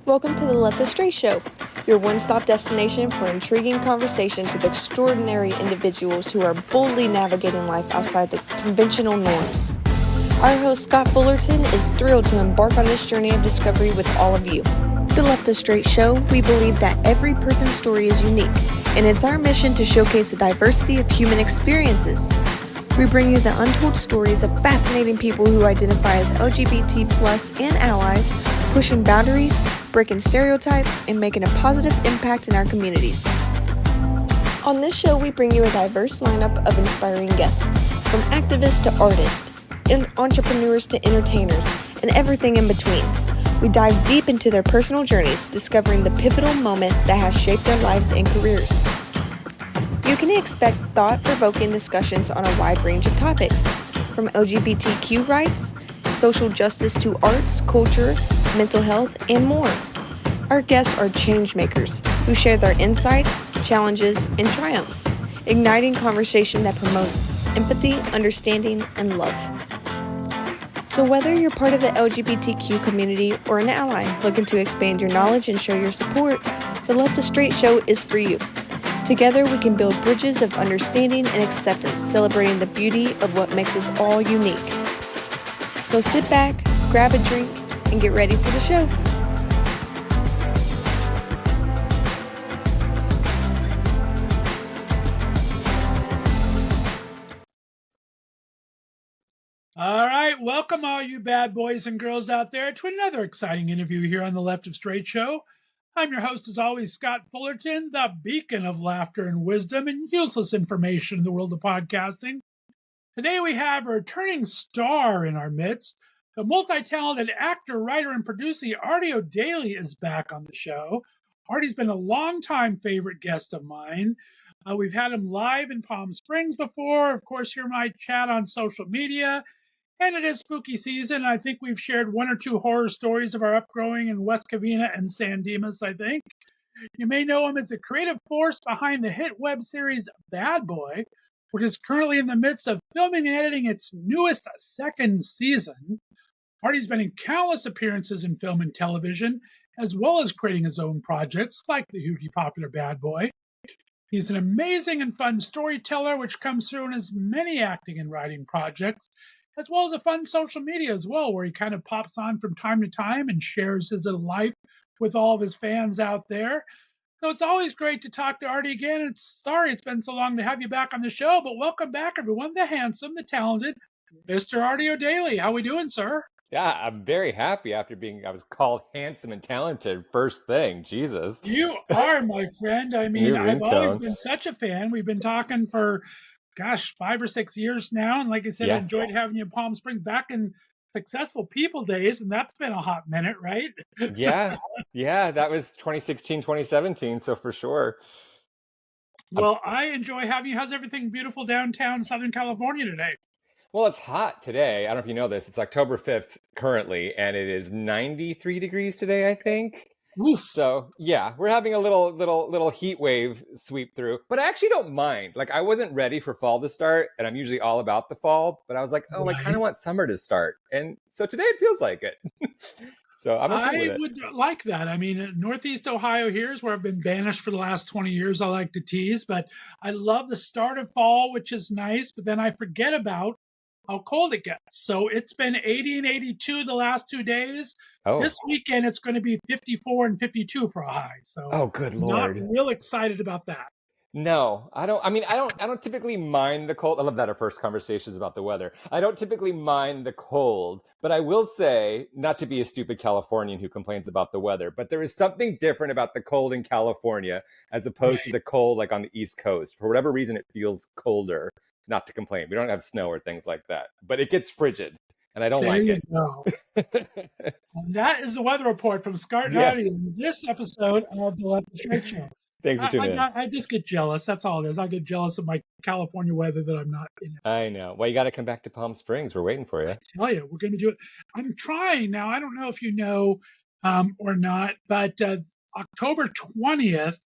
Welcome to the Str8 Show, your one-stop destination for intriguing conversations with extraordinary individuals who are boldly navigating life outside the conventional norms. Our host, Scott Fullerton, is thrilled to embark on this journey of discovery with all of you. The Str8 Show, we believe that every person's story is unique, and it's our mission to showcase the diversity of human experiences. We bring you the untold stories of fascinating people who identify as LGBT+ and allies, pushing boundaries, breaking stereotypes, and making a positive impact in our communities. On this show, we bring you a diverse lineup of inspiring guests, from activists to artists, and entrepreneurs to entertainers, and everything in between. We dive deep into their personal journeys, discovering the pivotal moment that has shaped their lives and careers. You can expect thought-provoking discussions on a wide range of topics, from LGBTQ rights, social justice to arts, culture, mental health, and more. Our guests are change makers who share their insights, challenges, and triumphs, igniting conversation that promotes empathy, understanding, and love. So whether you're part of the LGBTQ community or an ally looking to expand your knowledge and show your support, the Str8 Show is for you. Together, we can build bridges of understanding and acceptance, celebrating the beauty of what makes us all unique. So sit back, grab a drink, and get ready for the show. All right, welcome all you bad boys and girls out there to another exciting interview here on the Str8 Show. I'm your host, as always, Scott Fullerton, the beacon of laughter and wisdom and useless information in the world of podcasting. Today we have a returning star in our midst. The multi-talented actor, writer, and producer Artie O'Daly is back on the show. Artie's been a longtime favorite guest of mine. We've had him live in Palm Springs before. Of course, hear my chat on social media. And it is spooky season. I think we've shared one or two horror stories of our upgrowing in West Covina and San Dimas, I think. You may know him as the creative force behind the hit web series Bad Boy, which is currently in the midst of filming and editing its newest second season. Artie's been in countless appearances in film and television, as well as creating his own projects, like the hugely popular Bad Boy. He's an amazing and fun storyteller, which comes through in his many acting and writing projects, as well as a fun social media as well, where he kind of pops on from time to time and shares his life with all of his fans out there. So it's always great to talk to Artie again. And sorry it's been so long to have you back on the show, but welcome back, everyone. The handsome, the talented Mr. Artie O'Daly. How we doing, sir? Yeah, I'm very happy after I was called handsome and talented first thing. Jesus. You are, my friend. I mean, I've always been such a fan. We've been talking for 5 or 6 years now. And like I said, I enjoyed having you in Palm Springs back in Successful People days. And that's been a hot minute, right? Yeah, that was 2016, 2017. So for sure. Well, I enjoy having you. How's everything beautiful downtown Southern California today? Well, it's hot today. I don't know if you know this. It's October 5th currently, and it is 93 degrees today, I think. Oof. So yeah, we're having a little heat wave sweep through, but I actually don't mind. Like, I wasn't ready for fall to start, and I'm usually all about the fall, but I was like, I kind of want summer to start. And so today it feels like it. So I'm okay with it. I would like that. I mean, Northeast Ohio here is where I've been banished for the last 20 years. I like to tease, but I love the start of fall, which is nice, but then I forget about how cold it gets. So it's been 80 and 82 the last 2 days. This weekend it's going to be 54 and 52 for a high. So good Lord. Not real excited about that. No, I don't. I mean, I don't typically mind the cold. I love that our first conversation is about the weather. I don't typically mind the cold, but I will say, not to be a stupid Californian who complains about the weather, but there is something different about the cold in California as opposed to the cold like on the East Coast. For whatever reason, it feels colder. Not to complain, we don't have snow or things like that, but it gets frigid, and I don't like it. That is the weather report from Scott and Artie in this episode of the Str8 Show. Thanks for tuning in. I just get jealous. That's all it is. I get jealous of my California weather that I'm not in. I know. Well, you got to come back to Palm Springs. We're waiting for you. I tell you, we're going to do it. I'm trying now. I don't know if you know or not, but October 20th,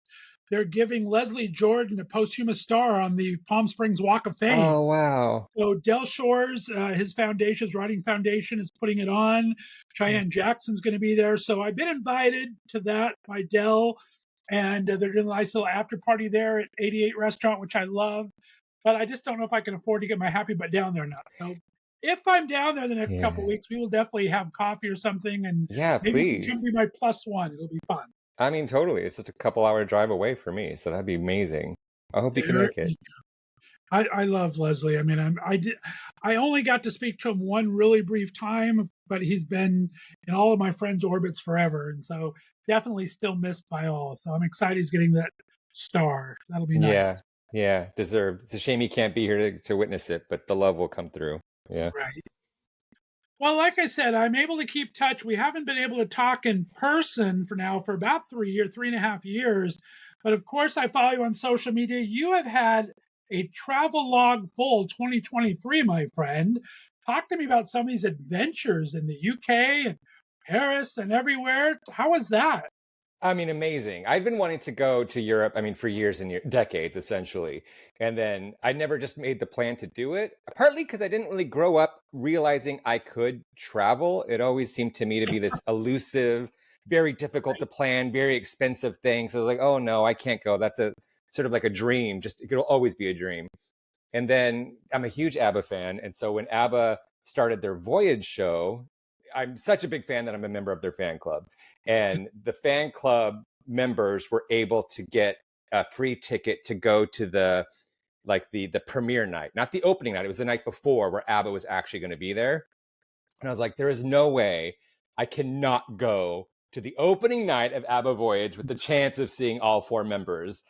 they're giving Leslie Jordan a posthumous star on the Palm Springs Walk of Fame. Oh, wow. So Del Shores, his foundation, his writing foundation, is putting it on. Cheyenne Jackson's going to be there. So I've been invited to that by Del, and they're doing a nice little after party there at 88 Restaurant, which I love. But I just don't know if I can afford to get my happy butt down there or not. So if I'm down there the next couple of weeks, we will definitely have coffee or something, and maybe you can be my plus one. It'll be fun. I mean, totally. It's just a couple-hour drive away for me, so that'd be amazing. I hope you can make it. I love Leslie. I mean, I only got to speak to him one really brief time, but he's been in all of my friends' orbits forever, and so definitely still missed by all. So I'm excited he's getting that star. That'll be nice. Yeah, deserved. It's a shame he can't be here to witness it, but the love will come through. Yeah. Right. Well, like I said, I'm able to keep touch. We haven't been able to talk in person for about 3.5 years. But of course, I follow you on social media. You have had a travel log full 2023, my friend. Talk to me about some of these adventures in the UK and Paris and everywhere. How was that? I mean, amazing. I'd been wanting to go to Europe, I mean, for years and years, decades, essentially. And then I never just made the plan to do it, partly because I didn't really grow up realizing I could travel. It always seemed to me to be this elusive, very difficult to plan, very expensive thing. So I was like, oh no, I can't go. That's a sort of like a dream. It'll always be a dream. And then I'm a huge ABBA fan. And so when ABBA started their Voyage show, I'm such a big fan that I'm a member of their fan club. And the fan club members were able to get a free ticket to go to the premiere night, not the opening night. It was the night before where ABBA was actually going to be there. And I was like, there is no way I cannot go to the opening night of ABBA Voyage with the chance of seeing all four members.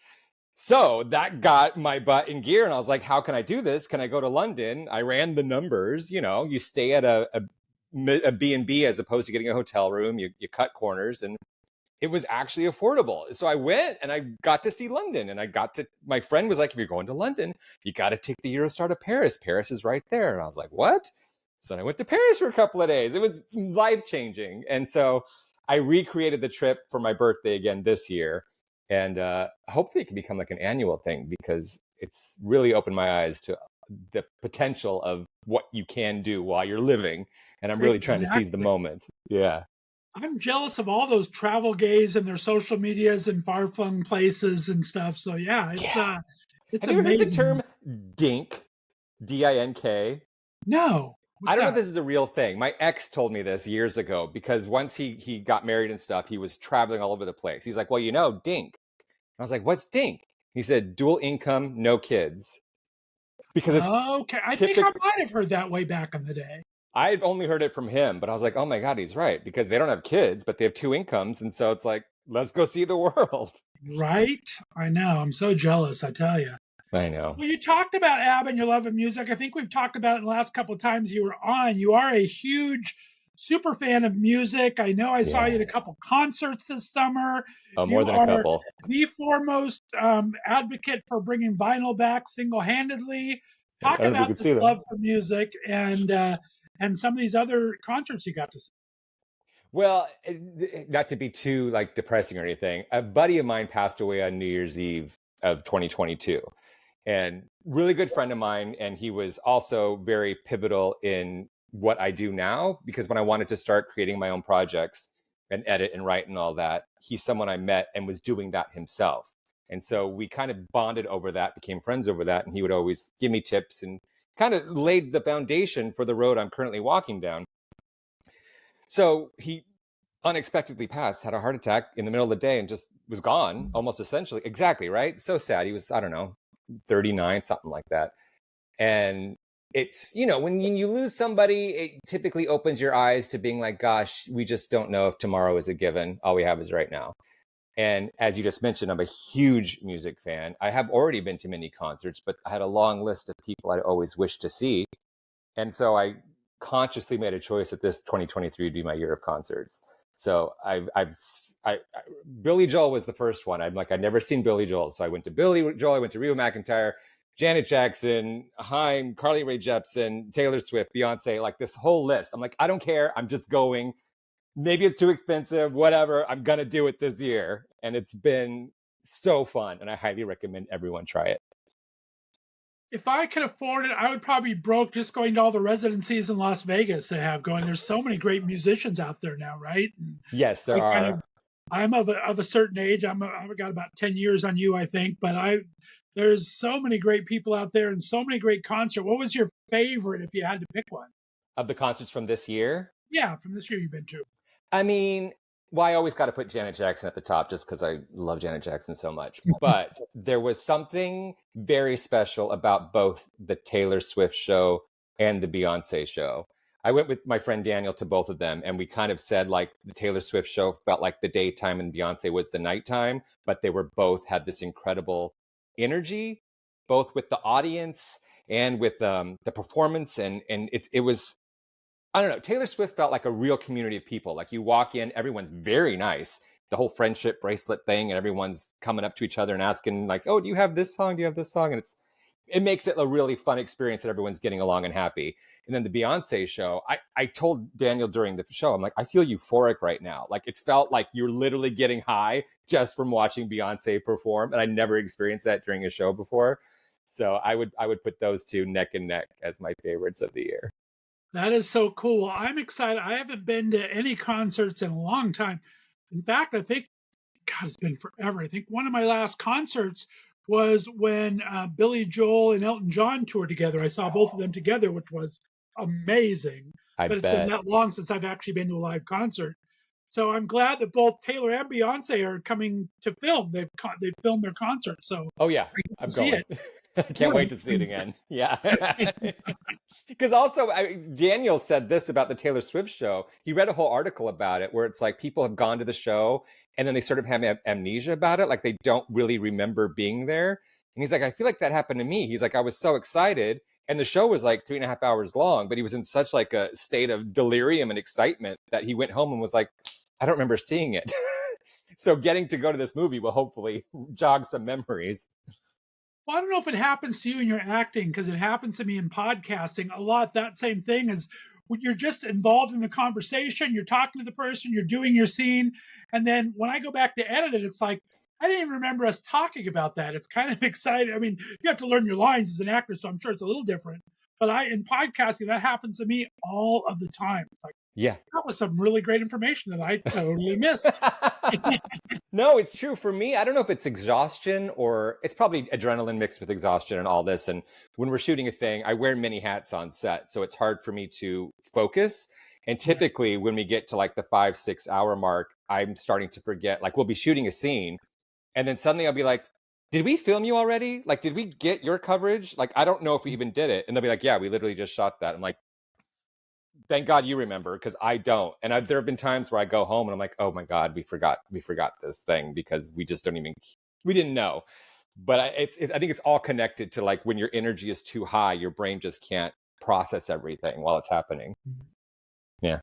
So that got my butt in gear. And I was like, how can I do this? Can I go to London? I ran the numbers. You know, you stay at a B&B as opposed to getting a hotel room. You cut corners, and it was actually affordable. So I went and I got to see London, and my friend was like, if you're going to London, you got to take the Eurostar to Paris. Paris is right there. And I was like, what? So then I went to Paris for a couple of days. It was life-changing. And so I recreated the trip for my birthday again this year. And hopefully it can become like an annual thing, because it's really opened my eyes to the potential of what you can do while you're living. And I'm really trying to seize the moment. Yeah. I'm jealous of all those travel gays and their social medias and far-flung places and stuff. So yeah, it's Have amazing. you ever heard the term DINK? DINK? No. I don't know if this is a real thing. My ex told me this years ago, because once he got married and stuff, he was traveling all over the place. He's like, well, DINK. I was like, what's DINK? He said, dual income, no kids. Because it's okay. I think I might have heard that way back in the day. I've only heard it from him, but I was like, oh my God, he's right. Because they don't have kids, but they have two incomes. And so it's like, let's go see the world. Right? I know. I'm so jealous, I tell you. I know. Well, you talked about ABBA and your love of music. I think we've talked about it in the last couple of times you were on. You are a huge super fan of music. I know I saw you at a couple concerts this summer. Oh, more than a couple. The foremost advocate for bringing vinyl back single-handedly. Talk about this love for music and some of these other concerts you got to see. Well, not to be too depressing or anything, a buddy of mine passed away on New Year's Eve of 2022, and really good friend of mine. And he was also very pivotal in what I do now, because when I wanted to start creating my own projects and edit and write and all that, he's someone I met and was doing that himself. And so we kind of bonded over that, became friends over that. And he would always give me tips and kind of laid the foundation for the road I'm currently walking down. So he unexpectedly passed, had a heart attack in the middle of the day, and just was gone almost essentially. Exactly, right? So sad. He was, I don't know, 39, something like that. And it's, when you lose somebody, it typically opens your eyes to being like, gosh, we just don't know if tomorrow is a given. All we have is right now. And as you just mentioned, I'm a huge music fan. I have already been to many concerts, but I had a long list of people I'd always wished to see. And so I consciously made a choice that this 2023 would be my year of concerts. So Billy Joel was the first one. I'd never seen Billy Joel. So I went to Billy Joel, I went to Reba McEntire, Janet Jackson, Haim, Carly Rae Jepsen, Taylor Swift, Beyonce, this whole list. I'm like, I don't care. I'm just going. Maybe it's too expensive, whatever. I'm going to do it this year. And it's been so fun, and I highly recommend everyone try it. If I could afford it, I would probably be broke just going to all the residencies in Las Vegas they have going. There's so many great musicians out there now, right? And Yes, there I kind of are. I'm of a certain age. I've got about 10 years on you, I think, but there's so many great people out there and so many great concerts. What was your favorite if you had to pick one? Of the concerts from this year, Yeah, from this year you've been to. I mean, well, I always got to put Janet Jackson at the top just because I love Janet Jackson so much. But there was something very special about both the Taylor Swift show and the Beyonce show. I went with my friend Daniel to both of them, and we kind of said like the Taylor Swift show felt like the daytime and Beyonce was the nighttime, but they were both had this incredible energy, both with the audience and with the performance, and it was, I don't know. Taylor Swift felt like a real community of people. Like you walk in, everyone's very nice. The whole friendship bracelet thing, and everyone's coming up to each other and asking, like, "Oh, do you have this song? Do you have this song?" And it makes it a really fun experience that everyone's getting along and happy. And then the Beyonce show, I told Daniel during the show, I'm like, I feel euphoric right now. Like it felt like you're literally getting high just from watching Beyonce perform, and I never experienced that during a show before. So I would put those two neck and neck as my favorites of the year. That is so cool. I'm excited. I haven't been to any concerts in a long time. In fact, I think, God, it's been forever. I think one of my last concerts was when Billy Joel and Elton John toured together. I saw both of them together, which was amazing. I But it's been bet. that long since I've actually been to a live concert. So I'm glad that both Taylor and Beyonce are coming to film. They've filmed their concert, so Oh yeah, I get to I'm see going. it. I can't wait Good. to see it again. Yeah. Because also, Daniel said this about the Taylor Swift show. He read a whole article about it where it's like people have gone to the show and then they sort of have amnesia about it. Like they don't really remember being there. And he's like, I feel like that happened to me. He's like, I was so excited. And the show was like 3.5 hours long, but he was in such like a state of delirium and excitement that he went home and was like, I don't remember seeing it. So getting to go to this movie will hopefully jog some memories. Well, I don't know if it happens to you in your acting because it happens to me in podcasting a lot. That same thing is when you're just involved in the conversation, you're talking to the person, you're doing your scene. And then when I go back to edit it, it's like, I didn't even remember us talking about that. It's kind of exciting. I mean, you have to learn your lines as an actor, so I'm sure it's a little different. But in podcasting, that happens to me all of the time. It's like, Yeah. that was some really great information that I totally missed. No, it's true for me. I don't know if it's exhaustion or it's probably adrenaline mixed with exhaustion and all this. And when we're shooting a thing, I wear many hats on set. So it's hard for me to focus. And typically when we get to like the 5-6 hour mark, I'm starting to forget, like we'll be shooting a scene and then suddenly I'll be like, did we film you already? Like, did we get your coverage? Like, I don't know if we even did it. And they'll be like, yeah, we literally just shot that. I'm like, thank God you remember because I don't. And there have been times where I go home and I'm like, oh my God, we forgot this thing because we just we didn't know. But I think it's all connected to like when your energy is too high, your brain just can't process everything while it's happening. Yeah.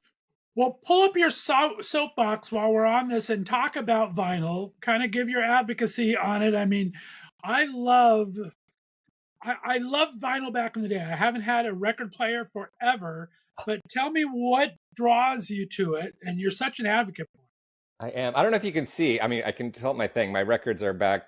Well, pull up your soapbox while we're on this and talk about vinyl. Kind of give your advocacy on it. I mean, I love I loved vinyl back in the day. I haven't had a record player forever, but tell me what draws you to it, and you're such an advocate for it. I am. I don't know if you can see. I mean, I can tilt my thing. My records are back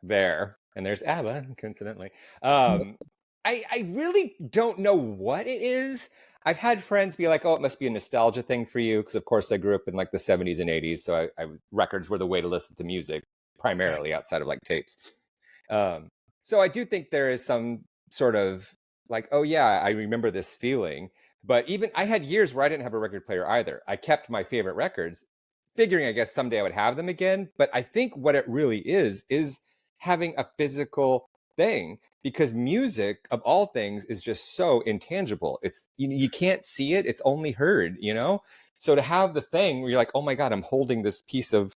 there, and there's ABBA, coincidentally. I really don't know what it is. I've had friends be like, "Oh, it must be a nostalgia thing for you," because of course I grew up in like the 70s and 80s, so records were the way to listen to music primarily outside of like tapes. Um, so I do think there is some sort of like, oh yeah, I remember this feeling. But even I had years where I didn't have a record player either. I kept my favorite records, figuring I guess someday I would have them again. But I think what it really is having a physical thing because music of all things is just so intangible. It's you can't see it, it's only heard, you know? So to have the thing where you're like, oh my God, I'm holding this piece of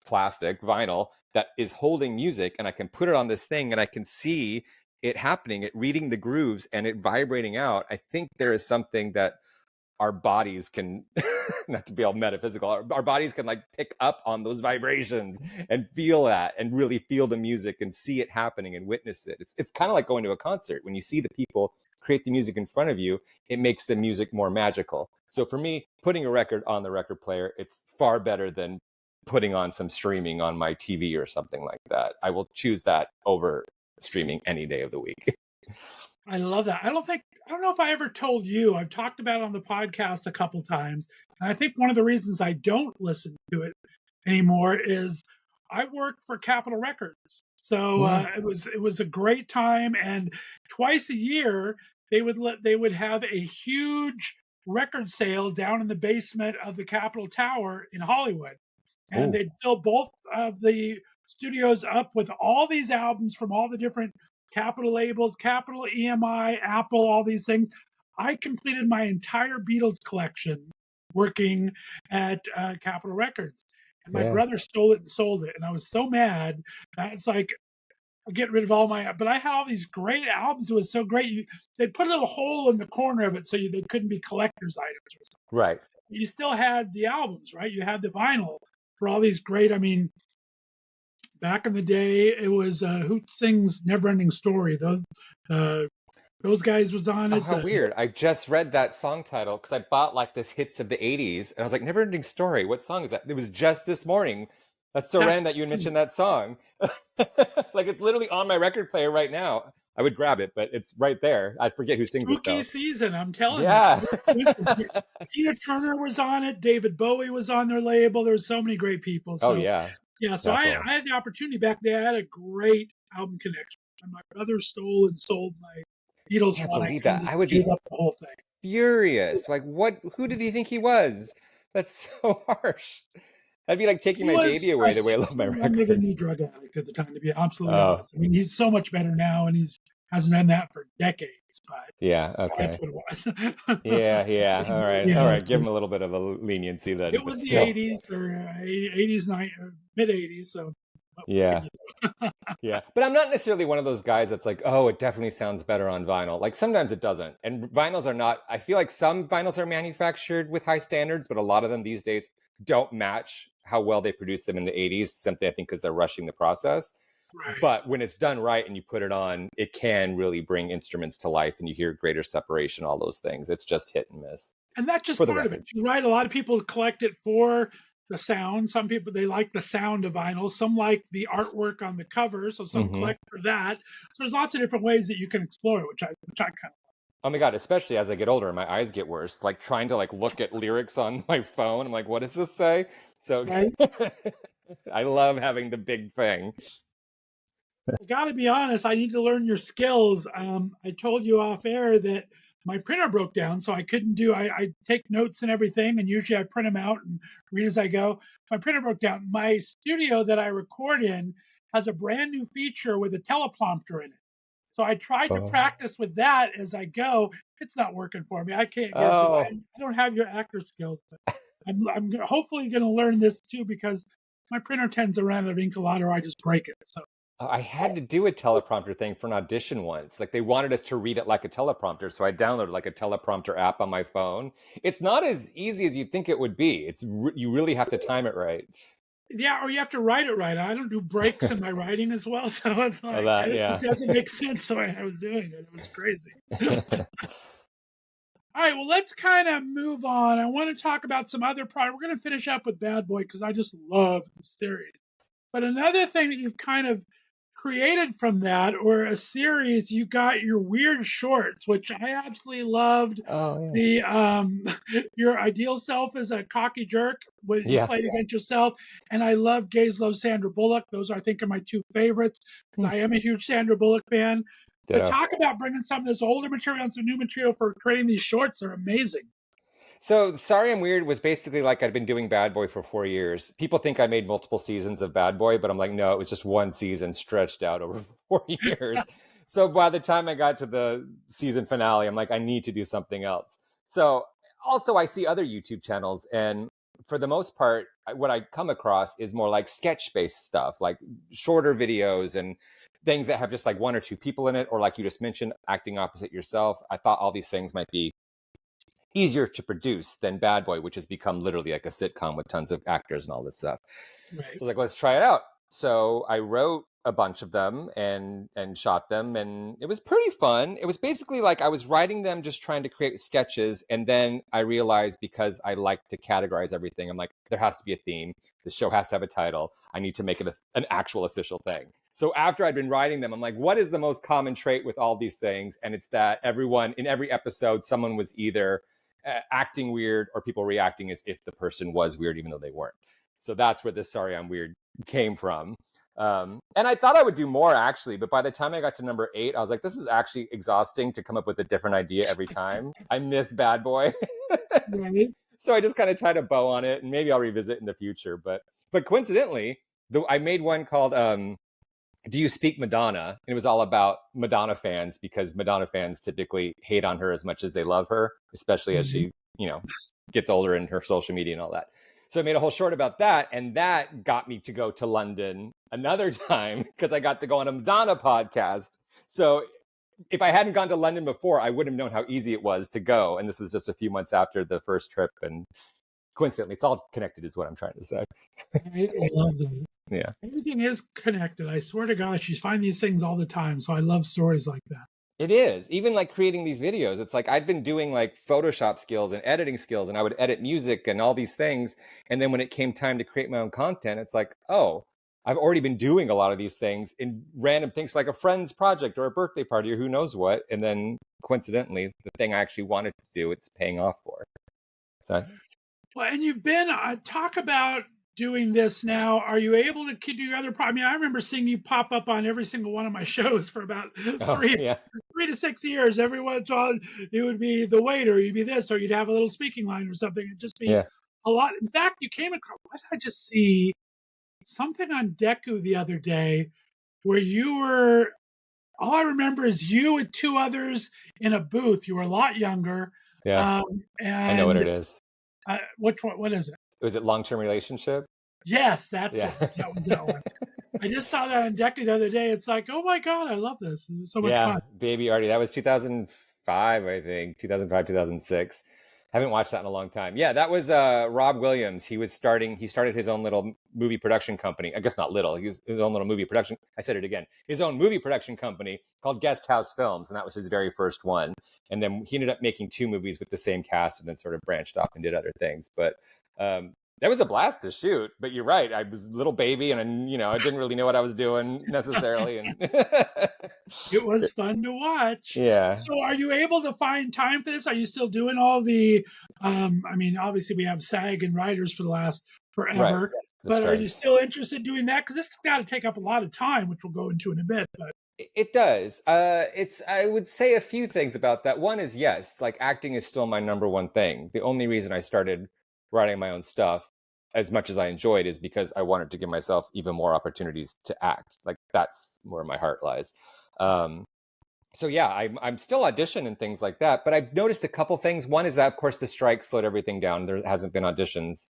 plastic vinyl that is holding music and I can put it on this thing and I can see it happening, it reading the grooves and it vibrating out. I think there is something that our bodies can not to be all metaphysical, our bodies can like pick up on those vibrations and feel that and really feel the music and see it happening and witness it. It's kind of like going to a concert. When you see the people create the music in front of you, it makes the music more magical. So for me, putting a record on the record player, it's far better than putting on some streaming on my TV or something like that. I will choose that over streaming any day of the week. I love that. I don't know if I ever told you. I've talked about it on the podcast a couple times. And I think one of the reasons I don't listen to it anymore is I worked for Capitol Records. So it was a great time, and twice a year they would have a huge record sale down in the basement of the Capitol Tower in Hollywood. And they'd fill both of the studios up with all these albums from all the different Capitol labels, Capitol, EMI, Apple, all these things. I completed my entire Beatles collection working at Capitol Records. And my brother stole it and sold it. And I was so mad. It's like, get rid of all my, but I had all these great albums. It was so great. They put a little hole in the corner of it so they couldn't be collector's items or something. Right. You still had the albums, right? You had the vinyl for all these great, I mean, back in the day, it was Who Sings Neverending Story. Those guys was on it. Oh, how weird. I just read that song title because I bought like this hits of the 80s. And I was like, Neverending Story. What song is that? It was just this morning. That's so random that you mentioned that song. Like it's literally on my record player right now. I would grab it, but it's right there. I forget who sings it though. Spooky Season, I'm telling you. Tina Turner was on it. David Bowie was on their label. There were so many great people. So, yeah, so I had the opportunity back there. I had a great album connection. And my brother stole and sold my Beatles Can't one. believe that. I would be up the whole thing. Furious. Like, what? Who did he think he was? That's so harsh. That'd be like taking my baby away the way I love my records. He was a drug addict at the time, to be absolutely honest. I mean, he's so much better now, and hasn't done that for decades. But that's what it was. yeah. All right. Give him a little bit of a leniency then. It was the 80s or 80s, mid 80s. So yeah. But I'm not necessarily one of those guys that's like, oh, it definitely sounds better on vinyl. Like sometimes it doesn't. And vinyls are not, I feel like some vinyls are manufactured with high standards, but a lot of them these days don't match how well they produced them in the 80s, simply I think because they're rushing the process. Right. But when it's done right and you put it on, it can really bring instruments to life and you hear greater separation, all those things. It's just hit and miss. And that's just part of it. You're right. A lot of people collect it for the sound. Some people, they like the sound of vinyl. Some like the artwork on the cover. So some collect for that. So there's lots of different ways that you can explore it, which I kind of like. Oh my God, especially as I get older, my eyes get worse. Like trying to look at lyrics on my phone. I'm like, what does this say? So right. I love having the big thing. I got to be honest, I need to learn your skills. I told you off air that my printer broke down, so I couldn't I take notes and everything, and usually I print them out and read as I go. My printer broke down. My studio that I record in has a brand new feature with a teleprompter in it. So I tried to practice with that as I go. It's not working for me. I can't get it. I don't have your actor skills. I'm hopefully going to learn this too because my printer tends to run out of ink a lot or I just break it. So I had to do a teleprompter thing for an audition once. Like they wanted us to read it like a teleprompter. So I downloaded like a teleprompter app on my phone. It's not as easy as you'd think it would be. You really have to time it right. Yeah, or you have to write it right. I don't do breaks in my writing as well, so it's like it doesn't make sense the way I was doing it. It was crazy. All right, well, let's kind of move on. I want to talk about some other product. We're going to finish up with Bad Boy because I just love the series. But another thing that you've kind of created from that, or a series, you got your weird shorts, which I absolutely loved. The your ideal self is a cocky jerk when you played against yourself, and I love Gays Love Sandra Bullock. Those I think are my two favorites. I am a huge Sandra Bullock fan. But talk about bringing some of this older material and some new material for creating these shorts. They're amazing. So Sorry I'm Weird was basically like I'd been doing Bad Boy for 4 years. People think I made multiple seasons of Bad Boy, but I'm like, no, it was just one season stretched out over 4 years. So by the time I got to the season finale, I'm like, I need to do something else. So also I see other YouTube channels, and for the most part, what I come across is more like sketch-based stuff, like shorter videos and things that have just like one or two people in it, or like you just mentioned, acting opposite yourself. I thought all these things might be easier to produce than Bad Boy, which has become literally like a sitcom with tons of actors and all this stuff. Right. So I was like, let's try it out. So I wrote a bunch of them and shot them, and it was pretty fun. It was basically like I was writing them just trying to create sketches, and then I realized, because I like to categorize everything, I'm like, there has to be a theme. The show has to have a title. I need to make it an actual official thing. So after I'd been writing them, I'm like, what is the most common trait with all these things? And it's that everyone, in every episode, someone was either acting weird or people reacting as if the person was weird even though they weren't. So that's where this Sorry I'm Weird came from. And I thought I would do more, actually, but by the time I got to number 8, I was like, this is actually exhausting to come up with a different idea every time. I miss Bad Boy. Right. So I just kind of tied a bow on it, and maybe I'll revisit in the future. But coincidentally, I made one called Do You Speak Madonna? And it was all about Madonna fans, because Madonna fans typically hate on her as much as they love her, especially as she, gets older in her social media and all that. So I made a whole short about that, and that got me to go to London another time because I got to go on a Madonna podcast. So if I hadn't gone to London before, I wouldn't have known how easy it was to go. And this was just a few months after the first trip. And coincidentally, it's all connected is what I'm trying to say. I love that. Yeah. Everything is connected. I swear to gosh, you find these things all the time. So I love stories like that. It is. Even like creating these videos, it's like I'd been doing like Photoshop skills and editing skills, and I would edit music and all these things. And then when it came time to create my own content, it's like, oh, I've already been doing a lot of these things in random things for like a friend's project or a birthday party or who knows what. And then coincidentally, the thing I actually wanted to do, it's paying off for. So, well, and you've been talk about doing this now. Are you able to do other? I mean, I remember seeing you pop up on every single one of my shows for about 3 to 6 years. Every once in a while, it would be the waiter, you'd be this, or you'd have a little speaking line or something. It'd just be a lot. In fact, you came across. What did I just see? Something on Deku the other day where you were. All I remember is you and 2 others in a booth. You were a lot younger. Yeah, and I know what it is. Which one? What is it? Was it Long-Term Relationship? Yes, that's it. That was that one. I just saw that on Deku the other day. It's like, oh my God, I love this. It was so much fun. Baby Artie. That was 2005, I think. 2005, 2006. Haven't watched that in a long time. Yeah, that was Rob Williams. He started his own little movie production company. I guess not little. His own little movie production. I said it again. His own movie production company called Guest House Films, and that was his very first one. And then he ended up making 2 movies with the same cast, and then sort of branched off and did other things. But that was a blast to shoot. But you're right. I was a little baby, and I didn't really know what I was doing necessarily. And it was fun to watch. Yeah. So are you able to find time for this? Are you still doing all the, I mean, obviously we have SAG and writers for the last forever, right. But are you still interested in doing that? Because this has got to take up a lot of time, which we'll go into in a bit. But it does. I would say a few things about that. One is, yes, like acting is still my number one thing. The only reason I started writing my own stuff, as much as I enjoyed, is because I wanted to give myself even more opportunities to act. Like that's where my heart lies. So yeah, I'm still auditioning and things like that, but I've noticed a couple things. One is that, of course, the strike slowed everything down. There hasn't been auditions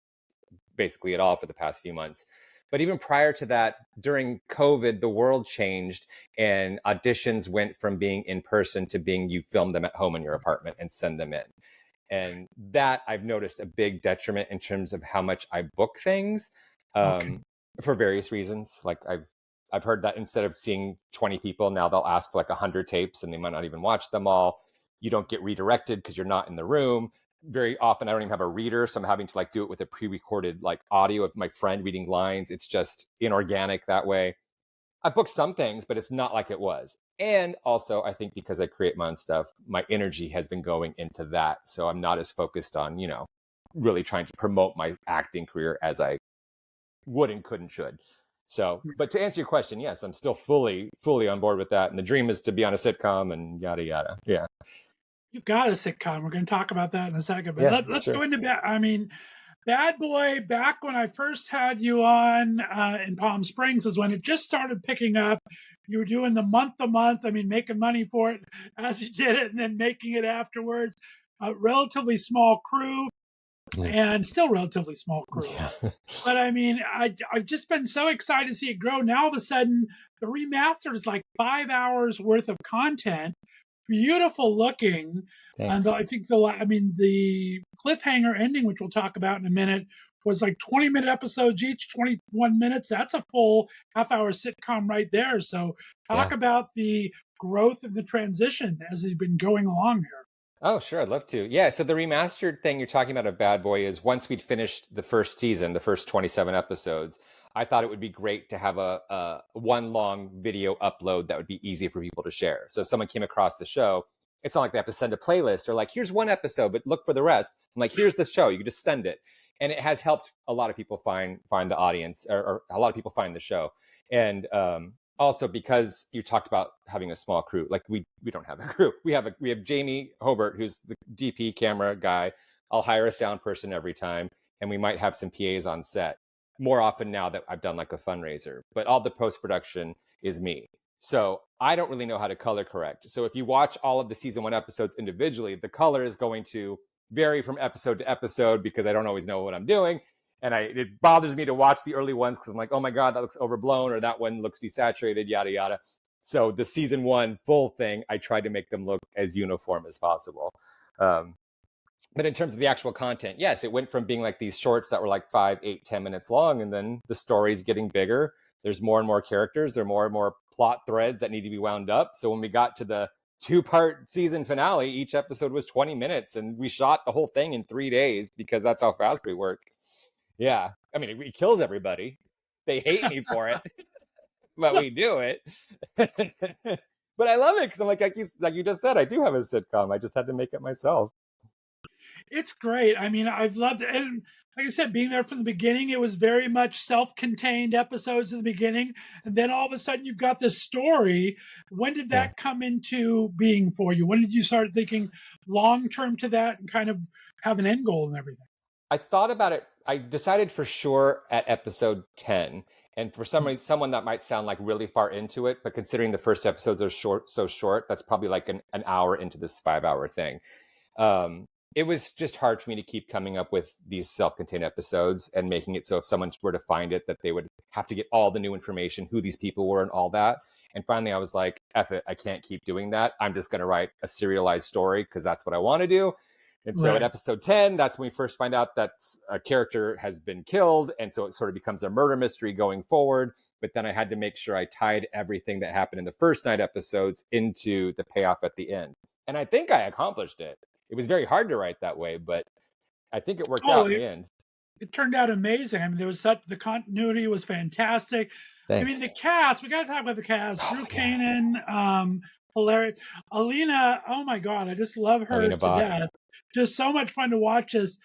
basically at all for the past few months. But even prior to that, during COVID, the world changed and auditions went from being in person to being you film them at home in your apartment and send them in. And that I've noticed a big detriment in terms of how much I book things for various reasons. Like I've heard that instead of seeing 20 people, now they'll ask for like 100 tapes and they might not even watch them all. You don't get redirected because you're not in the room. Very often I don't even have a reader, so I'm having to like do it with a pre-recorded like audio of my friend reading lines. It's just inorganic that way. I booked some things, but it's not like it was. And also I think because I create my own stuff, my energy has been going into that. So I'm not as focused on, really trying to promote my acting career as I would and could and should. So, but to answer your question, yes, I'm still fully on board with that. And the dream is to be on a sitcom and yada, yada. Yeah. You've got a sitcom. We're going to talk about that in a second. But let's go into Bad Boy, back when I first had you on in Palm Springs is when it just started picking up. You were doing the month, making money for it as you did it and then making it afterwards. A relatively small crew and still relatively small crew. Yeah. But I've just been so excited to see it grow. Now all of a sudden, the remastered is like 5 hours worth of content. Beautiful looking. Thanks. And I think the cliffhanger ending, which we'll talk about in a minute, was like 20-minute episodes each, 21 minutes. That's a full half-hour sitcom right there. So talk Yeah. about the growth and the transition as they've been going along here. Oh, sure. I'd love to. Yeah. So the remastered thing you're talking about of Bad Boy is once we'd finished the first season, the first 27 episodes, I thought it would be great to have a one long video upload that would be easy for people to share. So if someone came across the show, it's not like they have to send a playlist or like, here's one episode, but look for the rest. I'm like, here's the show. You can just send it. And it has helped a lot of people find the audience, or a lot of people find the show. And also because you talked about having a small crew, like we don't have a crew. We have Jamie Hobart, who's the DP camera guy. I'll hire a sound person every time, and we might have some PAs on set more often now that I've done like a fundraiser. But all the post-production is me. So I don't really know how to color correct. So if you watch all of the season 1 episodes individually, the color is going to vary from episode to episode because I don't always know what I'm doing. And it bothers me to watch the early ones because I'm like, oh my God, that looks overblown, or that one looks desaturated, yada, yada. So the season 1 full thing, I tried to make them look as uniform as possible. But in terms of the actual content, yes, it went from being like these shorts that were like 5, 8, 10 minutes long, and then the story's getting bigger. There's more and more characters. There are more and more plot threads that need to be wound up. So when we got to the 2-part season finale, each episode was 20 minutes, and we shot the whole thing in 3 days because that's how fast we work. Yeah. I mean, it kills everybody. They hate me for it, but we do it. But I love it because I'm like you just said, I do have a sitcom. I just had to make it myself. It's great. I mean, I've loved it. And like I said, being there from the beginning, it was very much self-contained episodes in the beginning. And then all of a sudden you've got this story. When did that come into being for you? When did you start thinking long-term to that and kind of have an end goal and everything? I thought about it. I decided for sure at episode 10. And for some reason, someone that might sound like really far into it, but considering the first episodes are so short, that's probably like an hour into this 5-hour thing. It was just hard for me to keep coming up with these self-contained episodes and making it so if someone were to find it, that they would have to get all the new information, who these people were and all that. And finally, I was like, F it, I can't keep doing that. I'm just going to write a serialized story because that's what I want to do. And so at episode 10, that's when we first find out that a character has been killed. And so it sort of becomes a murder mystery going forward. But then I had to make sure I tied everything that happened in the first 9 episodes into the payoff at the end. And I think I accomplished it. It was very hard to write that way, but I think it worked out in the end. It turned out amazing. I mean, the continuity was fantastic. Thanks. I mean, the cast, we got to talk about the cast. Drew Kanan, hilarious. Alina, oh my God, I just love her to death. Just so much fun to watch this.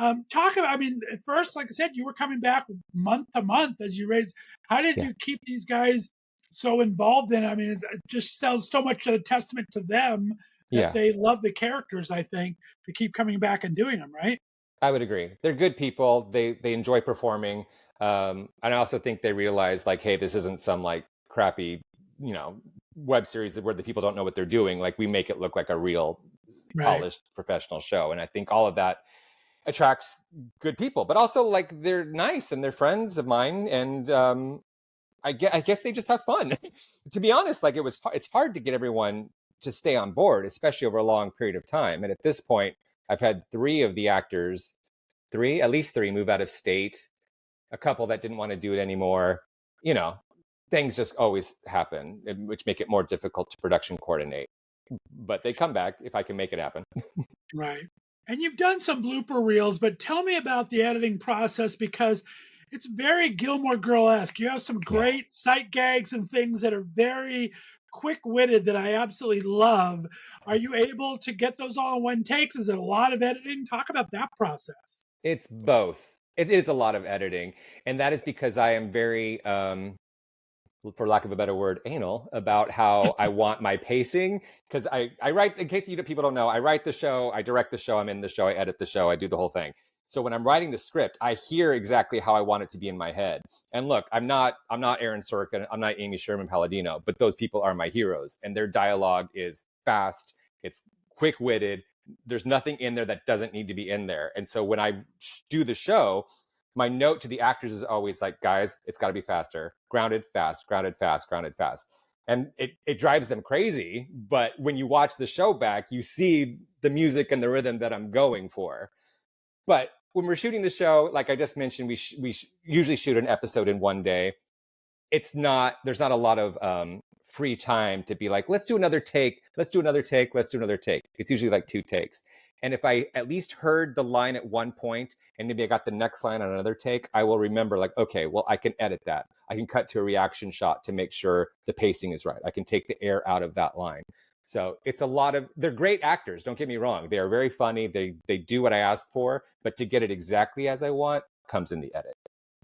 Talk about, I mean, at first, like I said, you were coming back month to month as you raised. How did you keep these guys so involved in it? I mean, it just sounds so much a testament to them that they love the characters, I think, to keep coming back and doing them, right? I would agree. They're good people. They enjoy performing. And I also think they realize like, hey, this isn't some like crappy, web series where the people don't know what they're doing. Like we make it look like a real polished professional show. And I think all of that attracts good people, but also like they're nice and they're friends of mine. And I guess they just have fun. To be honest, like it's hard to get everyone to stay on board, especially over a long period of time. And at this point, I've had 3 of the actors, at least 3 move out of state, a couple that didn't want to do it anymore. Things just always happen, which make it more difficult to production coordinate. But they come back if I can make it happen. Right. And you've done some blooper reels, but tell me about the editing process because it's very Gilmore Girl-esque. You have some great sight gags and things that are very quick-witted that I absolutely love. Are you able to get those all in one take? Is it a lot of editing? Talk about that process. It's both. It is a lot of editing. And that is because I am very, for lack of a better word, anal about how I want my pacing. Because I write, in case people don't know, I write the show, I direct the show, I'm in the show, I edit the show, I do the whole thing. So when I'm writing the script, I hear exactly how I want it to be in my head. And look, I'm not Aaron Sorkin, I'm not Amy Sherman Palladino, but those people are my heroes. And their dialogue is fast, it's quick-witted. There's nothing in there that doesn't need to be in there. And so when I do the show, my note to the actors is always like, guys, it's got to be faster. Grounded, fast, grounded, fast, grounded, fast. And it drives them crazy. But when you watch the show back, you see the music and the rhythm that I'm going for. But when we're shooting the show, like I just mentioned, we usually shoot an episode in one day. There's not a lot of free time to be like, let's do another take. It's usually like 2 takes. And if I at least heard the line at one point and maybe I got the next line on another take, I will remember like, okay, well, I can edit that. I can cut to a reaction shot to make sure the pacing is right. I can take the air out of that line. So it's they're great actors. Don't get me wrong. They are very funny. They do what I ask for, but to get it exactly as I want comes in the edit.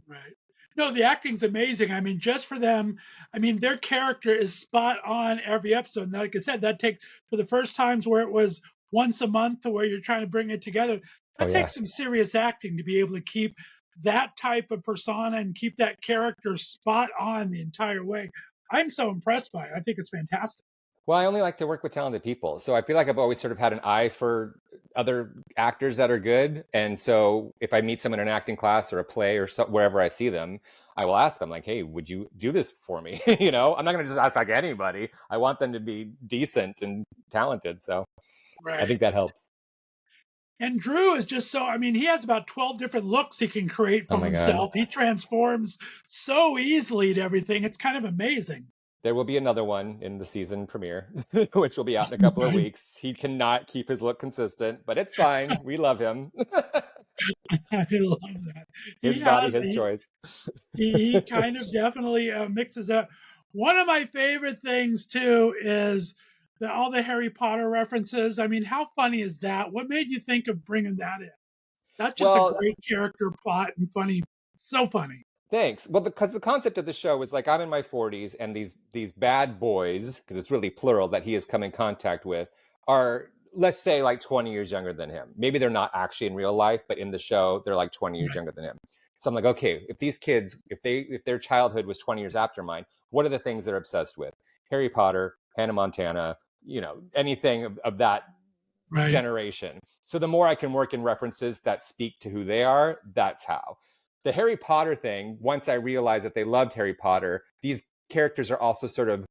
Right. No, the acting's amazing. I mean, just for them, I mean, their character is spot on every episode. And like I said, that takes, for the first times where it was once a month to where you're trying to bring it together, that takes some serious acting to be able to keep that type of persona and keep that character spot on the entire way. I'm so impressed by it. I think it's fantastic. Well, I only like to work with talented people. So I feel like I've always sort of had an eye for other actors that are good. And so if I meet someone in an acting class or a play or wherever I see them, I will ask them like, hey, would you do this for me? I'm not going to just ask like anybody. I want them to be decent and talented. So I think that helps. And Drew is just so, I mean, he has about 12 different looks he can create from himself. God. He transforms so easily to everything. It's kind of amazing. There will be another one in the season premiere, which will be out in a couple of weeks. He cannot keep his look consistent, but it's fine. We love him. I love that. His body, his choice. He kind of definitely mixes up. One of my favorite things, too, is all the Harry Potter references. I mean, how funny is that? What made you think of bringing that in? That's just a great character plot and funny. So funny. Thanks. Well, because the concept of the show is like I'm in my 40s and these bad boys, because it's really plural that he has come in contact with, are, let's say, like 20 years younger than him. Maybe they're not actually in real life, but in the show, they're like 20 years younger than him. So I'm like, okay, if these kids, if their childhood was 20 years after mine, what are the things they're obsessed with? Harry Potter, Hannah Montana, anything of that generation. So the more I can work in references that speak to who they are, that's how. The Harry Potter thing, once I realized that they loved Harry Potter, these characters are also sort of,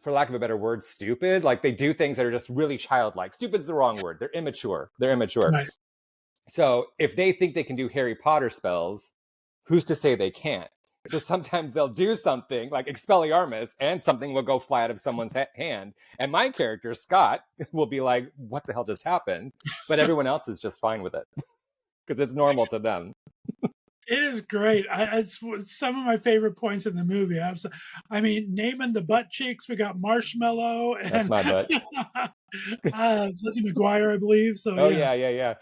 for lack of a better word, stupid. Like they do things that are just really childlike. Stupid is the wrong word. They're immature. Right. So if they think they can do Harry Potter spells, who's to say they can't? So sometimes they'll do something like Expelliarmus and something will go fly out of someone's hand. And my character, Scott, will be like, what the hell just happened? But everyone else is just fine with it because it's normal to them. It is great. It's some of my favorite points in the movie. I mean, naming the butt cheeks, we got Marshmallow and that's my butt. Lizzie McGuire, I believe. So yeah.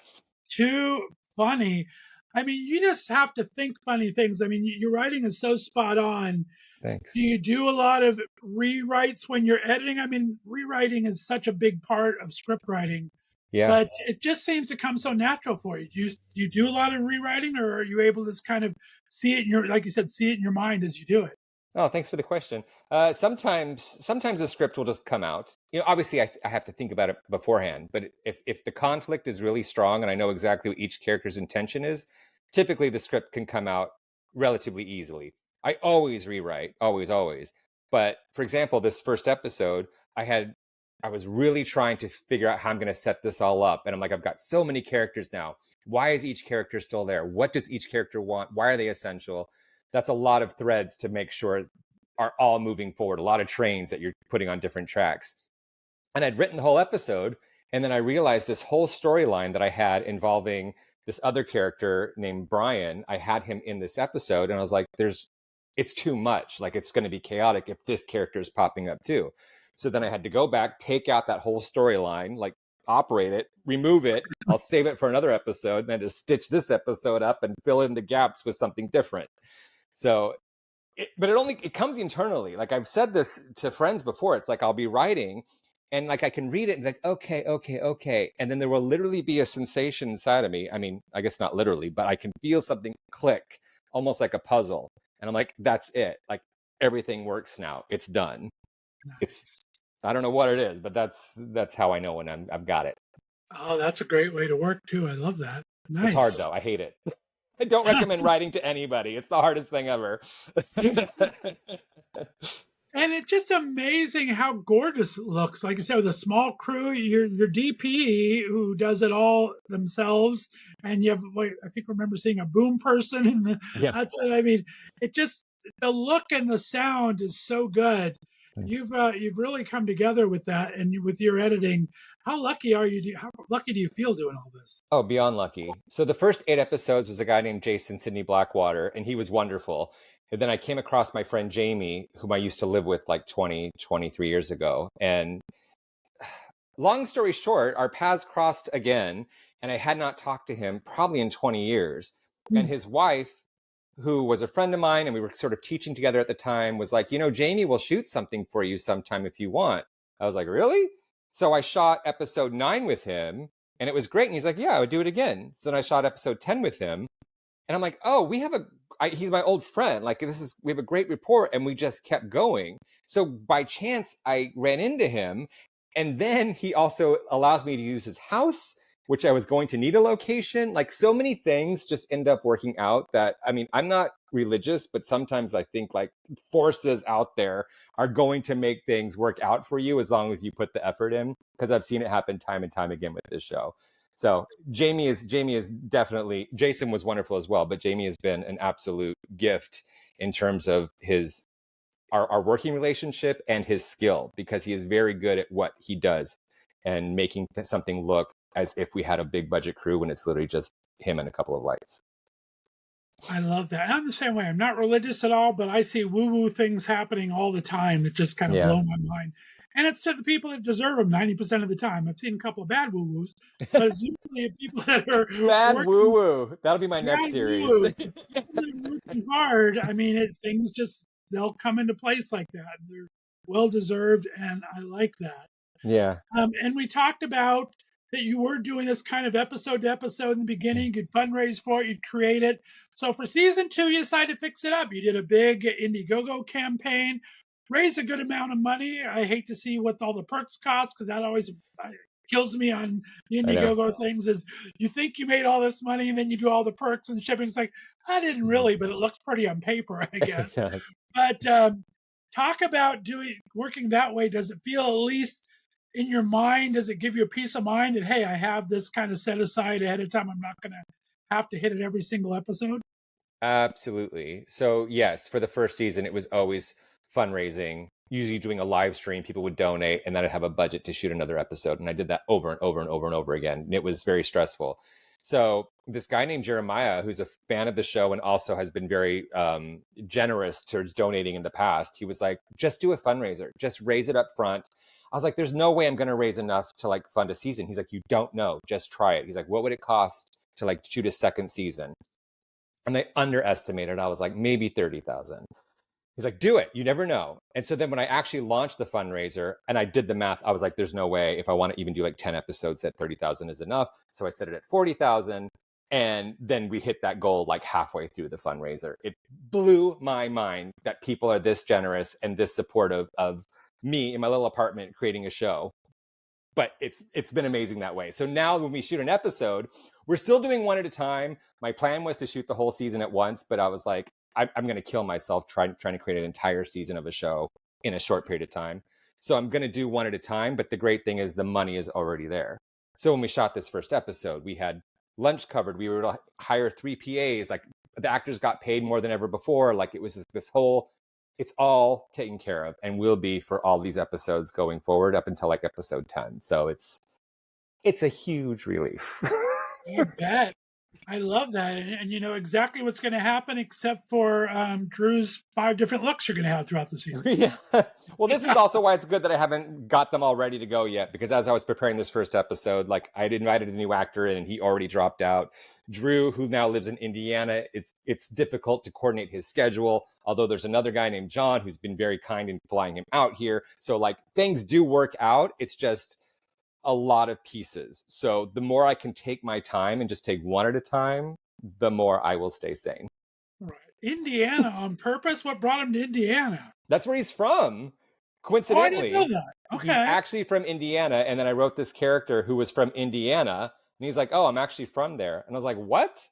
Too funny. I mean, you just have to think funny things. I mean, your writing is so spot on. Thanks. Do you do a lot of rewrites when you're editing? I mean, rewriting is such a big part of script writing. Yeah. But it just seems to come so natural for you. Do you do a lot of rewriting, or are you able to just kind of see it in your, like you said, see it in your mind as you do it? Oh, thanks for the question. Sometimes the script will just come out. Obviously I have to think about it beforehand, but if the conflict is really strong and I know exactly what each character's intention is, typically the script can come out relatively easily. I always rewrite, always. But for example, this first episode, I was really trying to figure out how I'm going to set this all up. And I'm like, I've got so many characters now. Why is each character still there? What does each character want? Why are they essential? That's a lot of threads to make sure are all moving forward. A lot of trains that you're putting on different tracks. And I'd written the whole episode. And then I realized this whole storyline that I had involving this other character named Brian, I had him in this episode. And I was like, it's too much. Like it's going to be chaotic if this character is popping up too. So then I had to go back, take out that whole storyline, like operate it, remove it. I'll save it for another episode, and then just stitch this episode up and fill in the gaps with something different. So, but it comes internally. Like I've said this to friends before. It's like I'll be writing and like I can read it and be like, okay. And then there will literally be a sensation inside of me. I mean, I guess not literally, but I can feel something click, almost like a puzzle. And I'm like, that's it. Like everything works now. It's done. Nice. I don't know what it is, but that's how I know when I've got it. Oh, that's a great way to work too. I love that. Nice. It's hard though. I hate it. I don't recommend writing to anybody. It's the hardest thing ever. And it's just amazing how gorgeous it looks. Like I said, with a small crew, your DP who does it all themselves, and you have, like, I think I remember seeing a boom person, and Yeah. that's it. I mean, it just, the look and the sound is so good. Thanks. You've really come together with that, and with your editing. How lucky are you? How lucky do you feel doing all this? Oh, beyond lucky. So the first 8 episodes was a guy named Jason Sidney Blackwater, and he was wonderful. And then I came across my friend Jamie, whom I used to live with like 23 years ago. And long story short, our paths crossed again, and I had not talked to him probably in 20 years. And his wife, who was a friend of mine, and we were sort of teaching together at the time, was like, Jamie will shoot something for you sometime if you want. I was like, really? So I shot episode 9 with him, and it was great. And he's like, yeah, I would do it again. So then I shot episode 10 with him, and I'm like, oh, he's my old friend. Like, we have a great rapport, and we just kept going. So by chance, I ran into him, and then he also allows me to use his house, which I was going to need a location. Like, so many things just end up working out that, I mean, I'm not religious, but sometimes I think like forces out there are going to make things work out for you as long as you put the effort in, because I've seen it happen time and time again with this show. So Jamie is definitely, Jason was wonderful as well, but Jamie has been an absolute gift in terms of our working relationship and his skill, because he is very good at what he does and making something look as if we had a big budget crew when it's literally just him and a couple of lights. I love that. I'm the same way. I'm not religious at all, but I see woo-woo things happening all the time that just kind of blow my mind. And it's to the people that deserve them 90% of the time. I've seen a couple of bad woo-woos, but it's usually people that are bad woo-woo. That'll be my next series. People that are working hard. I mean, things just, they'll come into place like that. They're well-deserved, and I like that. Yeah. And we talked about that you were doing this kind of episode to episode in the beginning. You'd fundraise for it, you'd create it. So for season 2, you decided to fix it up. You did a big Indiegogo campaign, raised a good amount of money. I hate to see what all the perks cost, because that always kills me on the Indiegogo things, is you think you made all this money and then you do all the perks and shipping. It's like, I didn't really, but it looks pretty on paper, I guess. But talk about working that way. Does it feel, at least in your mind, does it give you a peace of mind that, hey, I have this kind of set aside ahead of time, I'm not going to have to hit it every single episode? Absolutely. So yes, for the first season, it was always fundraising, usually doing a live stream. People would donate, and then I'd have a budget to shoot another episode. And I did that over and over and over and over again. And it was very stressful. So this guy named Jeremiah, who's a fan of the show and also has been very generous towards donating in the past, he was like, just do a fundraiser, just raise it up front. I was like, there's no way I'm going to raise enough to like fund a season. He's like, you don't know, just try it. He's like, what would it cost to like shoot a second season? And I underestimated. I was like, maybe 30,000. He's like, do it. You never know. And so then when I actually launched the fundraiser and I did the math, I was like, there's no way, if I want to even do like 10 episodes, that 30,000 is enough. So I set it at 40,000. And then we hit that goal like halfway through the fundraiser. It blew my mind that people are this generous and this supportive of me in my little apartment creating a show. But it's been amazing that way. So now when we shoot an episode, we're still doing one at a time. My plan was to shoot the whole season at once, but I was like, I'm going to kill myself trying to create an entire season of a show in a short period of time. So I'm going to do one at a time. But the great thing is the money is already there. So when we shot this first episode, we had lunch covered. We were to hire 3 PAs. Like, the actors got paid more than ever before. Like, it was this whole, it's all taken care of and will be for all these episodes going forward up until like episode 10. So it's a huge relief. I bet. I love that. And you know exactly what's going to happen, except for Drew's 5 different looks you're going to have throughout the season. Yeah. Well, this is also why it's good that I haven't got them all ready to go yet, because as I was preparing this first episode, like, I'd invited a new actor in and he already dropped out. Drew, who now lives in Indiana, it's difficult to coordinate his schedule, although there's another guy named John who's been very kind in flying him out here. So like, things do work out. It's just a lot of pieces. So the more I can take my time and just take one at a time, the more I will stay sane. Right. Indiana on purpose? What brought him to Indiana? That's where he's from. Coincidentally, I didn't know that. Okay. He's actually from Indiana. And then I wrote this character who was from Indiana. And he's like, oh, I'm actually from there. And I was like, what?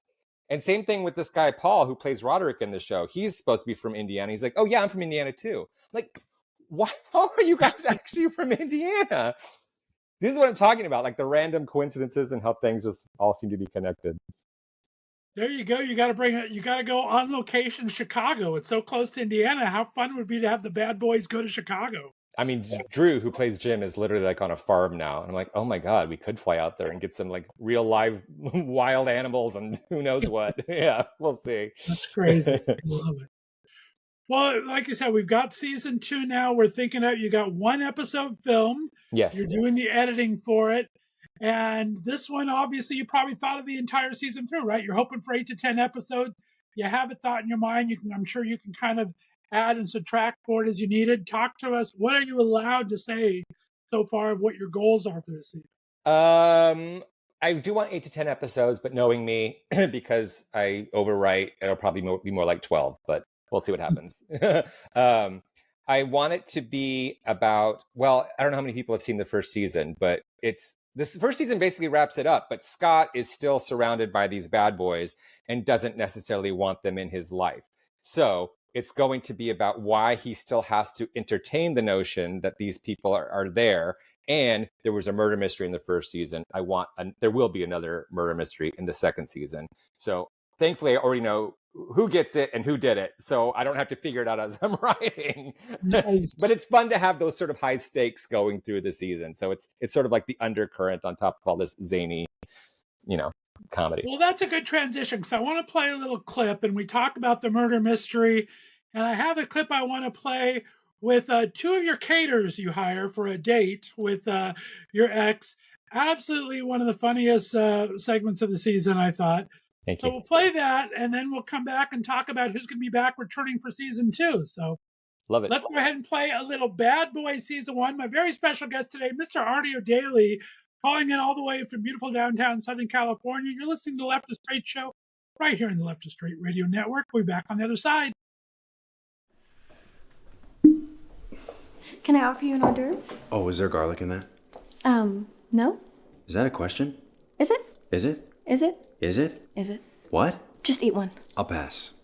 And same thing with this guy, Paul, who plays Roderick in the show. He's supposed to be from Indiana. He's like, oh, yeah, I'm from Indiana, too. I'm like, how are you guys actually from Indiana? This is what I'm talking about, like the random coincidences and how things just all seem to be connected. There you go. You got to go on location to Chicago. It's so close to Indiana. How fun would it be to have the bad boys go to Chicago? I mean, Drew, who plays Jim, is literally like on a farm now. And I'm like, oh my God, we could fly out there and get some like real live wild animals and who knows what. Yeah, we'll see. That's crazy. I love it. Well, like I said, we've got season 2 now. We're thinking you got 1 episode filmed. Yes. You're doing the editing for it. And this one, obviously, you probably thought of the entire season through, right? You're hoping for 8 to 10 episodes. You have a thought in your mind. I'm sure you can kind of add and subtract for it as you needed. Talk to us. What are you allowed to say so far of what your goals are for this season? I do want 8 to 10 episodes, but knowing me, because I overwrite, it'll probably be more like 12, but we'll see what happens. I want it to be about, well, I don't know how many people have seen the first season, but this first season basically wraps it up, but Scott is still surrounded by these bad boys and doesn't necessarily want them in his life. So it's going to be about why he still has to entertain the notion that these people are there. And there was a murder mystery in the first season. There will be another murder mystery in the second season. So thankfully, I already know who gets it and who did it. So I don't have to figure it out as I'm writing. Nice. But it's fun to have those sort of high stakes going through the season. So it's sort of like the undercurrent on top of all this zany, comedy. Well, that's a good transition because I want to play a little clip and we talk about the murder mystery. And I have a clip I want to play with 2 of your caterers you hire for a date with your ex. Absolutely one of the funniest segments of the season, I thought. Thank you. So we'll play that, and then we'll come back and talk about who's going to be back returning for season 2. So love it. Let's go ahead and play a little Bad Boys season 1. My very special guest today, Mr. Artie O'Daly, calling in all the way from beautiful downtown Southern California. You're listening to the Left of Str8 show right here in the Left of Str8 radio network. We'll be back on the other side. Can I offer you an hors d'oeuvre? Oh, is there garlic in that? No. Is that a question? Is it? Is it? Is it? Is it? Is it? What? Just eat one. I'll pass.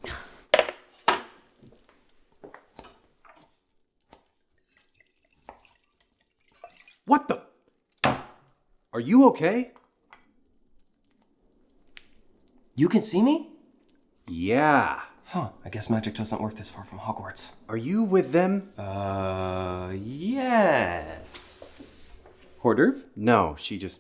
What the? Are you okay? You can see me? Yeah. Huh, I guess magic doesn't work this far from Hogwarts. Are you with them? Yes. Hors d'oeuvre? No, she just...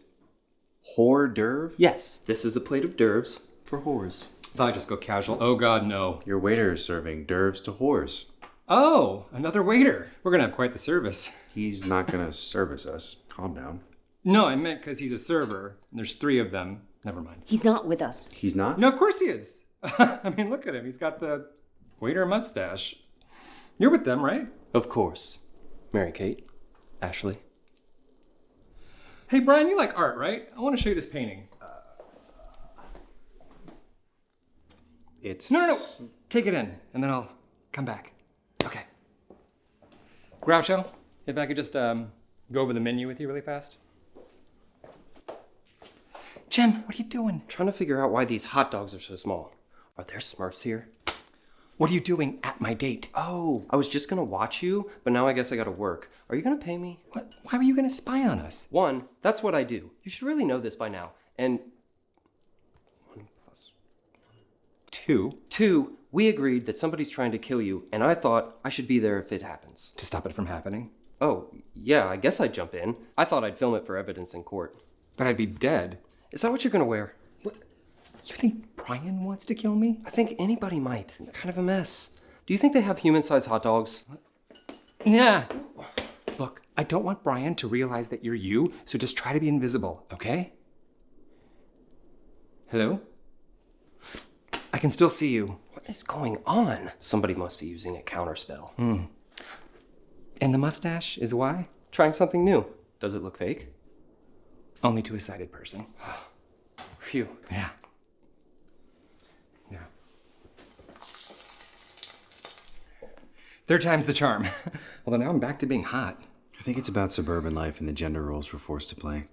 Hors d'oeuvre? Yes, this is a plate of d'oeuvres for whores. I thought I'd just go casual. Oh God, no. Your waiter is serving d'oeuvres to whores. Oh, another waiter. We're gonna have quite the service. He's not gonna service us. Calm down. No, I meant because he's a server. And there's 3 of them. Never mind. He's not with us. He's not? No, of course he is. I mean, look at him. He's got the waiter mustache. You're with them, right? Of course. Mary-Kate. Ashley. Hey, Brian, you like art, right? I want to show you this painting. It's... No. Take it in, and then I'll come back. Okay. Groucho, if I could just go over the menu with you really fast. Jim, what are you doing? Trying to figure out why these hot dogs are so small. Are there Smurfs here? What are you doing at my date? Oh, I was just gonna watch you, but now I guess I gotta work. Are you gonna pay me? What? Why were you gonna spy on us? 1, that's what I do. You should really know this by now. And 1 plus 2. 2, we agreed that somebody's trying to kill you, and I thought I should be there if it happens. To stop it from happening? Oh, yeah, I guess I'd jump in. I thought I'd film it for evidence in court. But I'd be dead. Is that what you're gonna wear? What? You think Brian wants to kill me? I think anybody might. You're kind of a mess. Do you think they have human-sized hot dogs? Yeah. Look, I don't want Brian to realize that you're you, so just try to be invisible, okay? Hello? I can still see you. What is going on? Somebody must be using a counterspell. And the mustache is why? Trying something new. Does it look fake? Only to a sighted person. Phew. Yeah. Third time's the charm. Although now I'm back to being hot. I think it's about suburban life and the gender roles we're forced to play.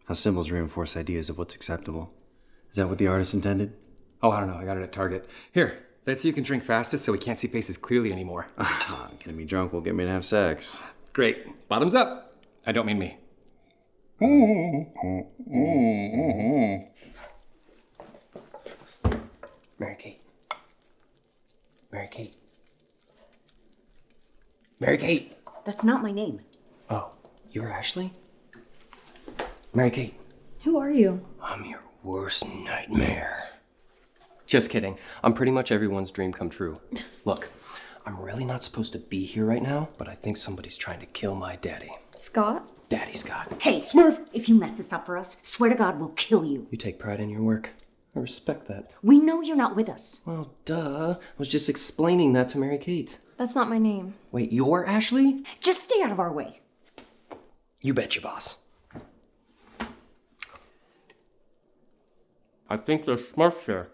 How symbols reinforce ideas of what's acceptable. Is that what the artist intended? Oh, I don't know. I got it at Target. Here, that's so you can drink fastest so we can't see faces clearly anymore. Getting me drunk will get me to have sex. Great. Bottoms up. I don't mean me. Mary Kate. Mary Kate. Mary Kate. That's not my name. Oh, you're Ashley? Mary Kate. Who are you? I'm your worst nightmare. Just kidding. I'm pretty much everyone's dream come true. Look, I'm really not supposed to be here right now, but I think somebody's trying to kill my daddy. Scott? Daddy Scott. Hey, Smurf! if you mess this up for us, swear to God we'll kill you. You take pride in your work. I respect that. We know you're not with us. Well, duh. I was just explaining that to Mary Kate. That's not my name. Wait, you're Ashley? Just stay out of our way. You betcha, boss. I think there's Smurfs here.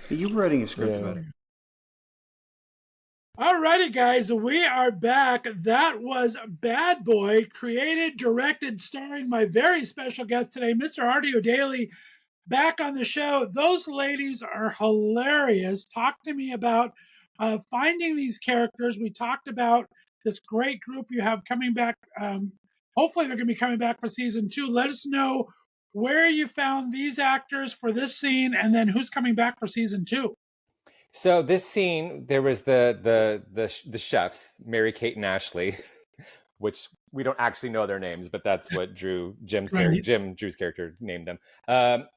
You were writing a script about it. Alrighty, guys, we are back. That was Bad Boy, created, directed, starring my very special guest today, Mr. Artie O'Daly, back on the show. Those ladies are hilarious. Talk to me about finding these characters. We talked about this great group you have coming back. Hopefully, they're going to be coming back for season 2. Let us know where you found these actors for this scene, and then who's coming back for season 2. So this scene, there was the chefs, Mary Kate and Ashley, which we don't actually know their names, but that's what Drew's character named them.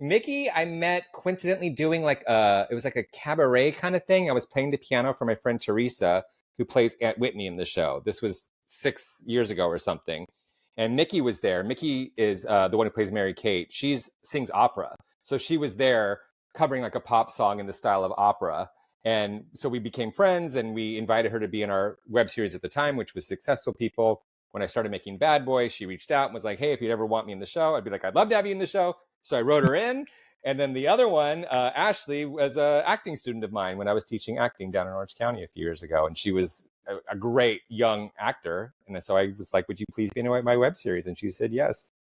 Mickey, I met coincidentally doing it was like a cabaret kind of thing. I was playing the piano for my friend Teresa, who plays Aunt Whitney in the show. This was 6 years ago or something. And Mickey was there. Mickey is the one who plays Mary Kate. She sings opera. So she was there covering like a pop song in the style of opera. And so we became friends, and we invited her to be in our web series at the time, which was Successful People. When I started making Bad Boy, she reached out and was like, hey, if you'd ever want me in the show, I'd be like, I'd love to have you in the show. So I wrote her in. And then the other one, Ashley, was an acting student of mine when I was teaching acting down in Orange County a few years ago. And she was a great young actor. And so I was like, would you please be in my web series? And she said yes.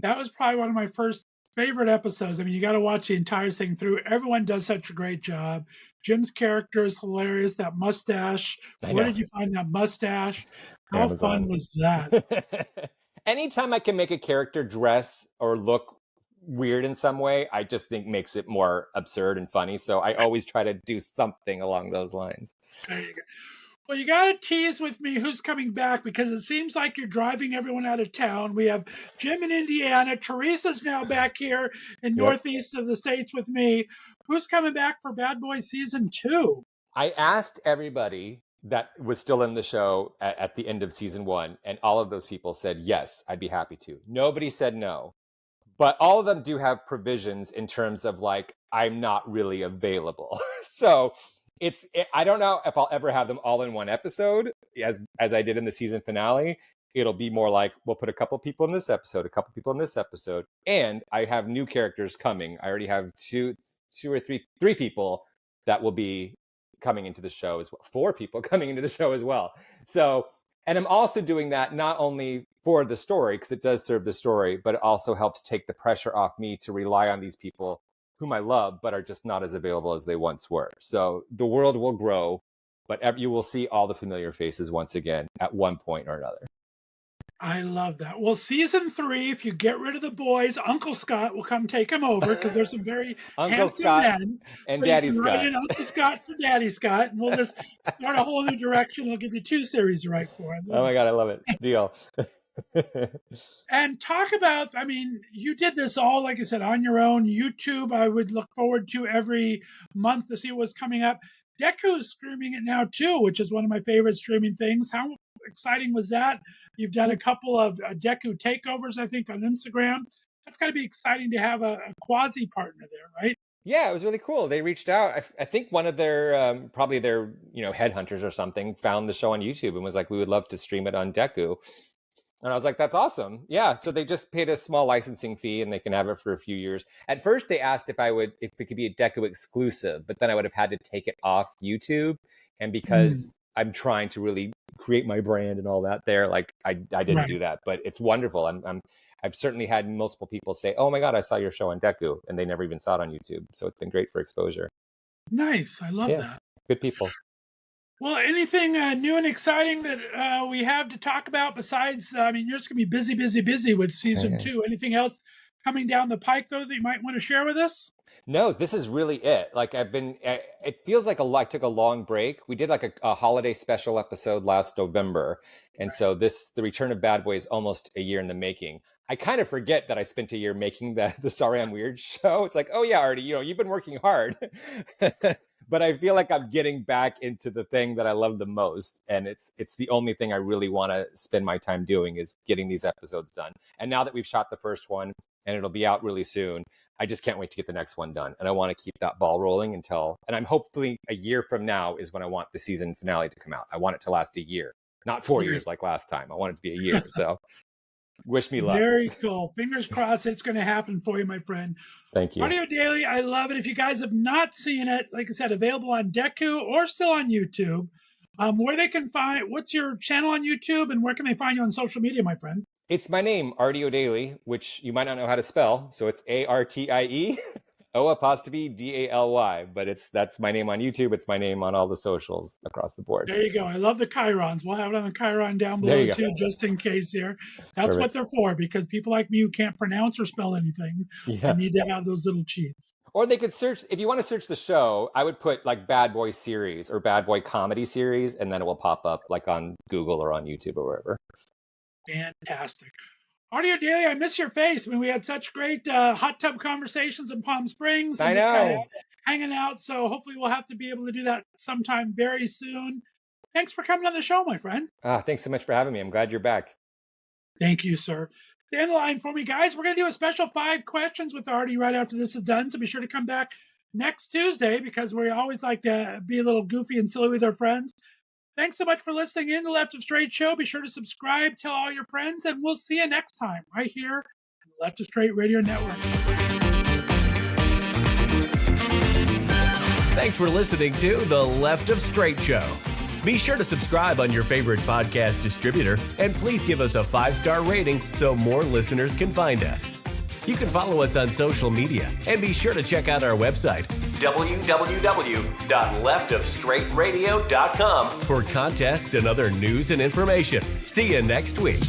That was probably one of my first favorite episodes. I mean, you got to watch the entire thing through. Everyone does such a great job. Jim's character is hilarious. That mustache. Where did you find that mustache? How fun was that? Anytime I can make a character dress or look weird in some way, I just think makes it more absurd and funny. So I always try to do something along those lines. There you go. Well, you got to tease with me who's coming back, because it seems like you're driving everyone out of town. We have Jim in Indiana. Teresa's now back here in northeast of the States with me. Who's coming back for Bad Boy Season 2? I asked everybody that was still in the show at the end of Season 1, and all of those people said, yes, I'd be happy to. Nobody said no. But all of them do have provisions in terms of like, I'm not really available. So I don't know if I'll ever have them all in one episode as I did in the season finale. It'll be more like, we'll put a couple people in this episode, a couple people in this episode. And I have new characters coming. I already have three people that will be coming into the show as well. 4 people coming into the show as well. So, and I'm also doing that not only for the story, because it does serve the story, but it also helps take the pressure off me to rely on these people whom I love, but are just not as available as they once were. So the world will grow, but you will see all the familiar faces once again at one point or another. I love that. Well, season 3, if you get rid of the boys, Uncle Scott will come take him over, because there's some very Uncle handsome Scott men. and But Daddy you can Scott. write in Uncle Scott for Daddy Scott, and we'll just start a whole new direction. We'll give you 2 series to write for. Oh my God, I love it. Deal. And talk about, I mean, you did this all, like I said, on your own. YouTube, I would look forward to every month to see what's coming up. Deku's streaming it now too, which is one of my favorite streaming things. How exciting was that? You've done a couple of Deku takeovers, I think, on Instagram. That's got to be exciting to have a quasi partner there, right? Yeah, it was really cool. They reached out. I think one of their, probably their, headhunters or something found the show on YouTube and was like, we would love to stream it on Deku. And I was like, that's awesome. Yeah. So they just paid a small licensing fee and they can have it for a few years. At first they asked if it could be a Deku exclusive, but then I would have had to take it off YouTube. And because I'm trying to really create my brand and all that there, like I didn't do that, but it's wonderful. I've certainly had multiple people say, oh my God, I saw your show on Deku, and they never even saw it on YouTube. So it's been great for exposure. Nice. I love that. Good people. Well, anything new and exciting that we have to talk about besides, I mean, you're just going to be busy, busy, busy with season 2. Anything else coming down the pike, though, that you might want to share with us? No, this is really it. Like it feels like I took a long break. We did like a holiday special episode last November. And so the return of Bad Boys almost a year in the making. I kind of forget that I spent a year making the Sorry I'm Weird show. It's like, oh yeah, Artie, you've been working hard. But I feel like I'm getting back into the thing that I love the most. And it's the only thing I really want to spend my time doing is getting these episodes done. And now that we've shot the first one and it'll be out really soon, I just can't wait to get the next one done. And I want to keep that ball rolling and I'm hopefully a year from now is when I want the season finale to come out. I want it to last a year, not 4 years like last time. I want it to be a year. So wish me luck. Very cool. Fingers crossed it's going to happen for you, my friend. Thank you. Artie O'Daly, I love it. If you guys have not seen it, like I said, available on Deku or still on YouTube. Where they can find, what's your channel on YouTube and where can they find you on social media, my friend? It's my name, Artie O'Daly, which you might not know how to spell. So it's ARTIE O''DALY, but that's my name on YouTube. It's my name on all the socials across the board. There you go. I love the chyrons. We'll have it on the chyron down below too, just in case here. That's what they're for, because people like me who can't pronounce or spell anything need to have those little cheats. Or they could search, if you want to search the show, I would put like Bad Boy series or Bad Boy comedy series, and then it will pop up like on Google or on YouTube or wherever. Fantastic. Artie O'Daly, I miss your face. I mean, we had such great hot tub conversations in Palm Springs. I know. Just kind of hanging out. So hopefully we'll have to be able to do that sometime very soon. Thanks for coming on the show, my friend. Thanks so much for having me. I'm glad you're back. Thank you, sir. Stay on the line for me, guys. We're going to do a special 5 questions with Artie right after this is done. So be sure to come back next Tuesday because we always like to be a little goofy and silly with our friends. Thanks so much for listening in the Left of Str8 show. Be sure to subscribe, tell all your friends, and we'll see you next time right here on the Left of Str8 Radio Network. Thanks for listening to the Left of Str8 show. Be sure to subscribe on your favorite podcast distributor, and please give us a 5-star rating so more listeners can find us. You can follow us on social media, and be sure to check out our website, www.leftofstraightradio.com, for contests and other news and information. See you next week.